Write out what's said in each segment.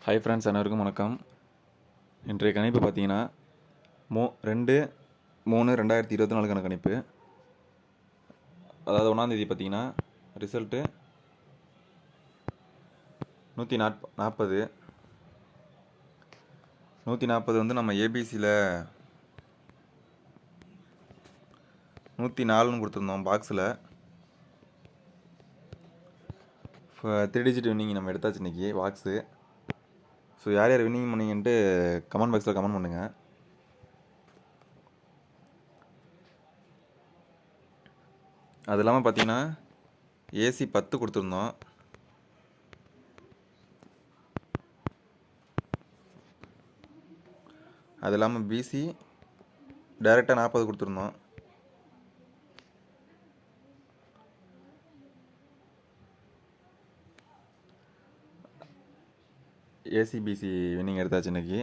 Hi friends, அனைவருக்கும் வணக்கம். இன்றைய கணிப்பு பார்த்தீங்கன்னா 2/3/2024 கணிப்பு. அதாவது 1ஆந்தேதி பார்த்தீங்கன்னா ரிசல்ட்டு 140. 140 வந்து நம்ம ஏபிசியில் 104ன்னு கொடுத்துருந்தோம் பாக்ஸில். 3 டிஜிட் வின்னிங் நம்ம எடுத்தாச்சு இன்றைக்கி பாக்ஸு. ஸோ யார் யார் வின்னிங் பண்ணீங்கன்ட்டு கமெண்ட் பாக்ஸில் கமெண்ட் பண்ணுங்கள். அது இல்லாமல் பார்த்தீங்கன்னா ஏசி 10 கொடுத்துருந்தோம். அது இல்லாமல் பிசி டைரெக்டாக 40 கொடுத்துருந்தோம். ஏசிபிசி வின்னிங் எடுத்தாச்சு இன்றைக்கி.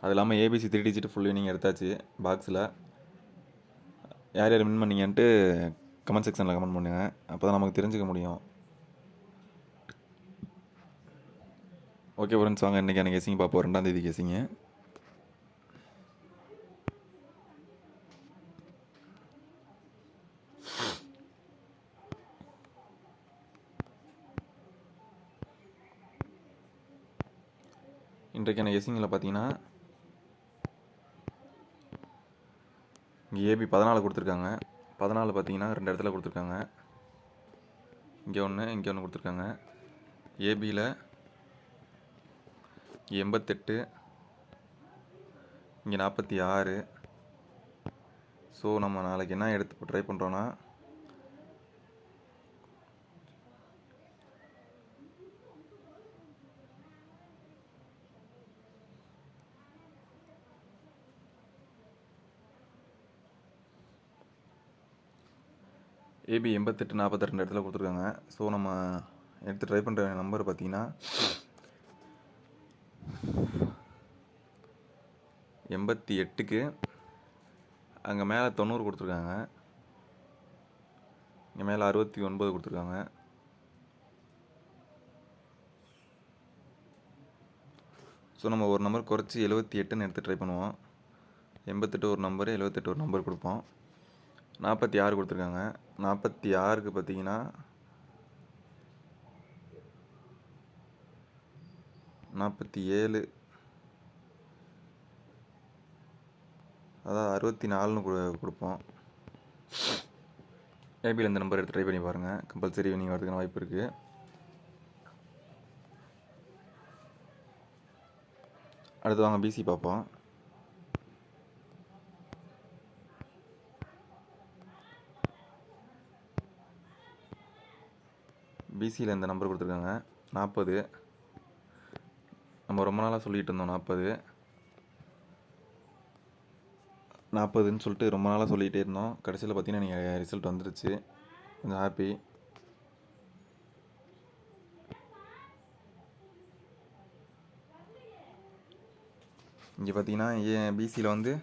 அது இல்லாமல் ஏபிசி 3 டிஜிட் ஃபுல் வின்னிங் எடுத்தாச்சு பாக்ஸில். யார் யார் வின் பண்ணீங்கன்ட்டு கமெண்ட் செக்ஷனில் கமெண்ட் பண்ணுங்கள். அப்போ தான் நமக்கு தெரிஞ்சுக்க முடியும். ஓகே ஃப்ரெண்ட்ஸ், வாங்க இன்றைக்கி கெஸிங் பார்ப்போம். 2ஆந்தேதி கெஸிங்கு. இன்றைக்கான கெஸிங்கில் பார்த்தீங்கன்னா இங்கே ஏபி 14 கொடுத்துருக்காங்க. 14 பார்த்தீங்கன்னா 2 இடத்துல கொடுத்துருக்காங்க. இங்கே ஒன்று, இங்கே ஒன்று கொடுத்துருக்காங்க. ஏபியில் 88, இங்கே 46. ஸோ நம்ம நாளைக்கு என்ன எடுத்து ட்ரை பண்ணுறோன்னா ஏபி 88, 42 இடத்துல கொடுத்துருக்காங்க. ஸோ நம்ம எடுத்து ட்ரை பண்ணுற நம்பர் பார்த்தீங்கன்னா 88க்கு அங்கே மேலே 90 கொடுத்துருக்காங்க. இங்கே மேலே 69 கொடுத்துருக்காங்க. ஸோ நம்ம ஒரு நம்பர் குறைச்சி 78ன்னு எடுத்து ட்ரை பண்ணுவோம். 88 ஒரு நம்பர், 78 ஒரு நம்பர் கொடுப்போம். 46 கொடுத்துருக்காங்க. 46க்கு பார்த்தீங்கன்னா 47, அதாவது 64ன்னு கொடுப்போம். ஏபியில் இந்த நம்பர் எடுத்து ட்ரை பண்ணி பாருங்கள். கம்பல்சரி வின்னிங் வரதுக்கான வாய்ப்பு இருக்குது. அடுத்து வாங்க பிசி பார்ப்போம். பிசியில் இந்த நம்பர் கொடுத்துருக்காங்க 40. நம்ம ரொம்ப நாளாக சொல்லிகிட்டு இருந்தோம் 40ன்னு சொல்லிட்டு ரொம்ப நாளாக சொல்லிகிட்டே இருந்தோம். கடைசியில் பார்த்தீங்கன்னா நீங்கள் ரிசல்ட் வந்துருச்சு. கொஞ்சம் ஹாப்பி. இங்கே பார்த்தீங்கன்னா பிசியில் வந்து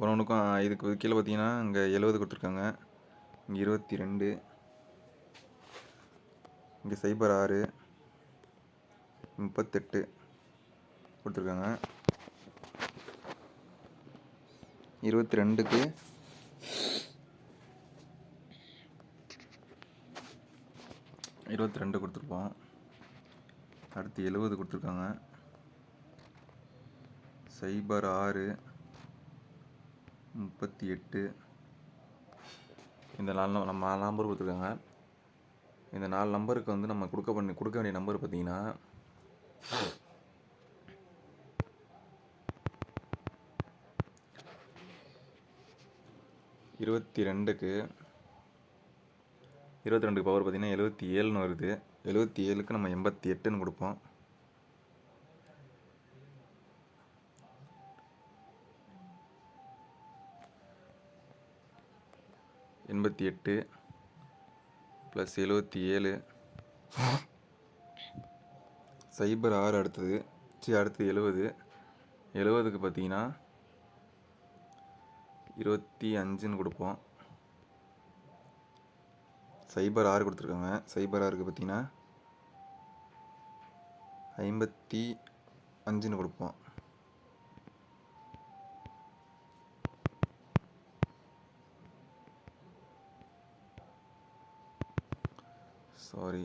ஒன்றுக்கும் இதுக்கு கீழே பார்த்தீங்கன்னா இங்கே 70 கொடுத்துருக்காங்க. இங்கே 22, இங்கே 06, 38 கொடுத்துருக்காங்க. 22க்கு 22 கொடுத்துருப்போம். அடுத்து 70 கொடுத்துருக்காங்க. 06, 38, இந்த 4 நம்பர் கொடுத்துருக்காங்க. இந்த 4 நம்பருக்கு வந்து நம்ம கொடுக்க வேண்டிய நம்பர் பார்த்தீங்கன்னா 22க்கு பவர் பார்த்தீங்கன்னா 77ன்னு வருது. 77க்கு நம்ம 88ன்னு கொடுப்போம். +78 +77 06 அடுத்தது. அடுத்து 70க்கு பார்த்தீங்கன்னா 25ன்னு கொடுப்போம். சைபர் 6 கொடுத்துருக்காங்க. சைபர் 6க்கு பார்த்தீங்கன்னா 55ன்னு கொடுப்போம். சாரி,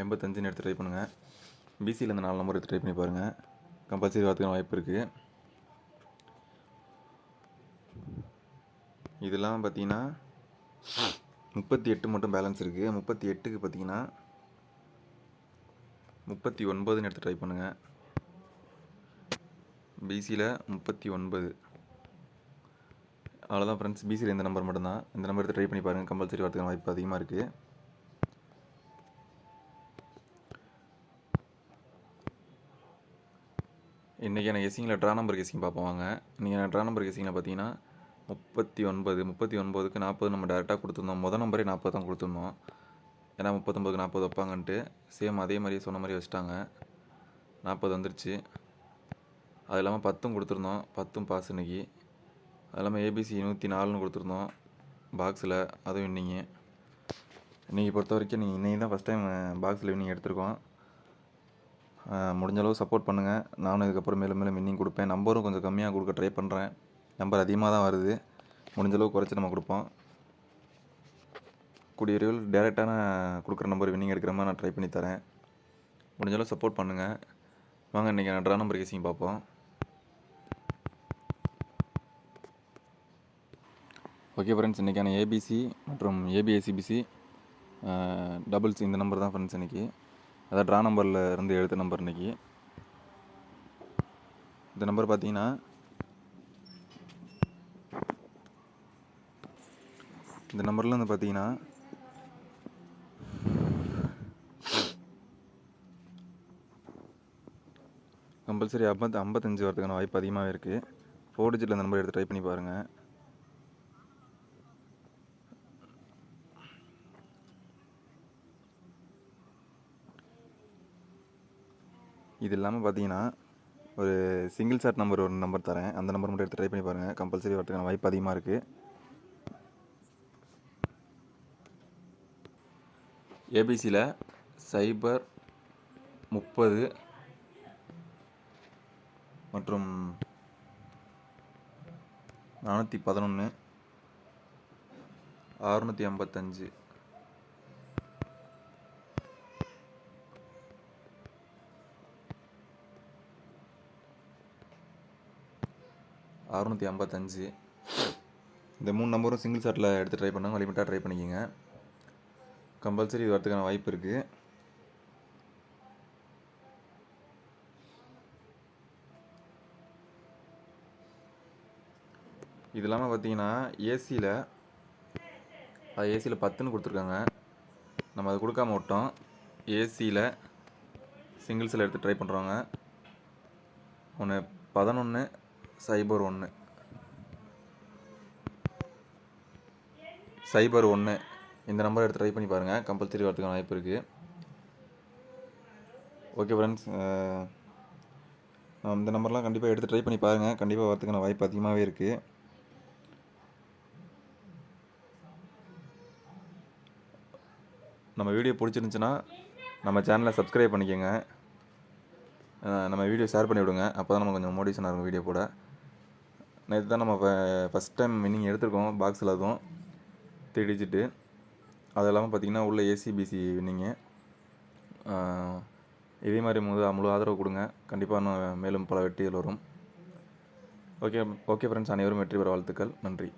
55ன்னு எடுத்து ட்ரை பண்ணுங்கள். பிசியில் இந்த 4 நம்பர் எடுத்து ட்ரை பண்ணி பாருங்கள். கம்பல்சரி வரதுக்கான வாய்ப்பு இருக்குது. இதெல்லாம் பார்த்தீங்கன்னா 38 மட்டும் பேலன்ஸ் இருக்குது. 38க்கு பார்த்தீங்கன்னா 39ன்னு எடுத்து ட்ரை பண்ணுங்கள். பிசியில் 39. அவ்வளோதான் ஃப்ரெண்ட்ஸ். பிசியில் இந்த நம்பர் மட்டும்தான். இந்த நம்பர் எடுத்து ட்ரை பண்ணி பாருங்கள். கம்பல்சரி வரதுக்கான வாய்ப்பு அதிகமாக இருக்குது. இன்றைக்கி எனக்கு கெஸ்ஸிங்கில் ட்ரா நம்பர் கெஸ்ஸிங் பார்ப்போம் வாங்க. இன்றைக்கி நான் ட்ரா நம்பர் கெஸ்ஸிங்கில் பார்த்தீங்கன்னா 39க்கு 40 நம்ம டேரெக்டாக கொடுத்துருந்தோம். மொதல் நம்பரே 40 தான் கொடுத்துருந்தோம். ஏன்னா 39க்கு 40 வைப்பாங்கன்ட்டு சேம் அதே மாதிரியே சொன்ன மாதிரி வச்சுட்டாங்க. 40 வந்துருச்சு. அது இல்லாமல் 10 கொடுத்துருந்தோம். 10 பாஸ் இன்றைக்கி. அது இல்லாமல் ஏபிசி 104ன்னு கொடுத்துருந்தோம் பாக்ஸில். அதுவும் இன்றைக்கி பொறுத்த வரைக்கும் இன்றைக்கி தான் ஃபஸ்ட் டைம் பாக்ஸில் வின்னிங் எடுத்திருக்கோம். முடிஞ்ச அளவு சப்போர்ட் பண்ணுங்கள். நானும் இதுக்கப்புறம் மேலும் மேலும் வின்னிங் கொடுப்பேன். நம்பரும் கொஞ்சம் கம்மியாக கொடுக்க ட்ரை பண்ணுறேன். நம்பர் அதிகமாக தான் வருது. முடிஞ்ச அளவு குறைச்சி நம்ம கொடுப்போம். கூடிய விரைவில் டேரெக்டான கொடுக்குற நம்பர் வின்னிங் எடுக்கிற மாதிரி நான் ட்ரை பண்ணி தரேன். முடிஞ்ச அளவு சப்போர்ட் பண்ணுங்கள். வாங்க இன்றைக்கி நான் ட்ரா நம்பர் கேசிங் பார்ப்போம். ஓகே ஃப்ரெண்ட்ஸ், இன்றைக்கான ஏபிசி மற்றும் ஏபிஐசிபிசி டபுள்ஸ் இந்த நம்பர் தான் ஃப்ரெண்ட்ஸ் இன்றைக்கி. அதான் ட்ரா நம்பரில் இருந்து எடுத்த நம்பர் இன்றைக்கி. இந்த நம்பர் பார்த்தீங்கன்னா இந்த நம்பரில் வந்து பார்த்தீங்கன்னா கம்பல்சரி 55 வரதுக்கான வாய்ப்பு அதிகமாகவே இருக்குது. 4 டிஜிட்டில் இந்த நம்பர் எடுத்து ட்ரை பண்ணி பாருங்கள். இது இல்லாமல் பார்த்தீங்கன்னா ஒரு சிங்கிள் ஷாட் நம்பர் ஒரு நம்பர் தரேன். அந்த நம்பர் மட்டும் எடுத்து ட்ரை பண்ணி பாருங்கள். கம்பல்சரி வரதுக்கான வாய்ப்பு அதிகமாக இருக்குது. ஏபிசியில் சைபர் 30 மற்றும் 411 655 655 இந்த 3 நம்பரும் சிங்கிள் ஷாட்டில் எடுத்து ட்ரை பண்ணாங்க. லிமிட்டாக ட்ரை பண்ணிக்கோங்க. கம்பல்சரி இது வரதுக்கான வாய்ப்பு இருக்குது. இது இல்லாமல் பார்த்தீங்கன்னா ஏசியில் 10ன்னு கொடுத்துருக்காங்க. நம்ம அதை கொடுக்காம விட்டோம். ஏசியில் சிங்கிள்ஸில் எடுத்து ட்ரை பண்ணுறவங்க 11 01 01 இந்த நம்பர் எடுத்து ட்ரை பண்ணி பாருங்கள். கம்பல்சரி வரதுக்கான வாய்ப்பு இருக்குது. ஓகே ஃப்ரெண்ட்ஸ், இந்த நம்பர்லாம் கண்டிப்பாக எடுத்து ட்ரை பண்ணி பாருங்கள். கண்டிப்பாக வரதுக்கான வாய்ப்பு அதிகமாகவே இருக்குது. நம்ம வீடியோ பிடிச்சிருந்துச்சுன்னா நம்ம சேனலை சப்ஸ்கிரைப் பண்ணிக்கோங்க. நம்ம வீடியோ ஷேர் பண்ணி விடுங்க. அப்போ தான் நம்ம கொஞ்சம் மோட்டிவேஷனாக இருக்கும் வீடியோ கூட. நேற்று தான் நம்ம ஃபஸ்ட் டைம் வின்னிங் எடுத்திருக்கோம் பாக்ஸில். அதுவும் 3 டிஜிட்டு. அது இல்லாமல் பார்த்திங்கன்னா உள்ள ஏசிபிசி வின்னிங்கு. இதே மாதிரி முழு ஆதரவு கொடுங்க. கண்டிப்பாக இன்னும் மேலும் பல வெற்றிகள் வரும். ஓகே ஃப்ரெண்ட்ஸ், அனைவரும் வெற்றி பெற வாழ்த்துக்கள். நன்றி.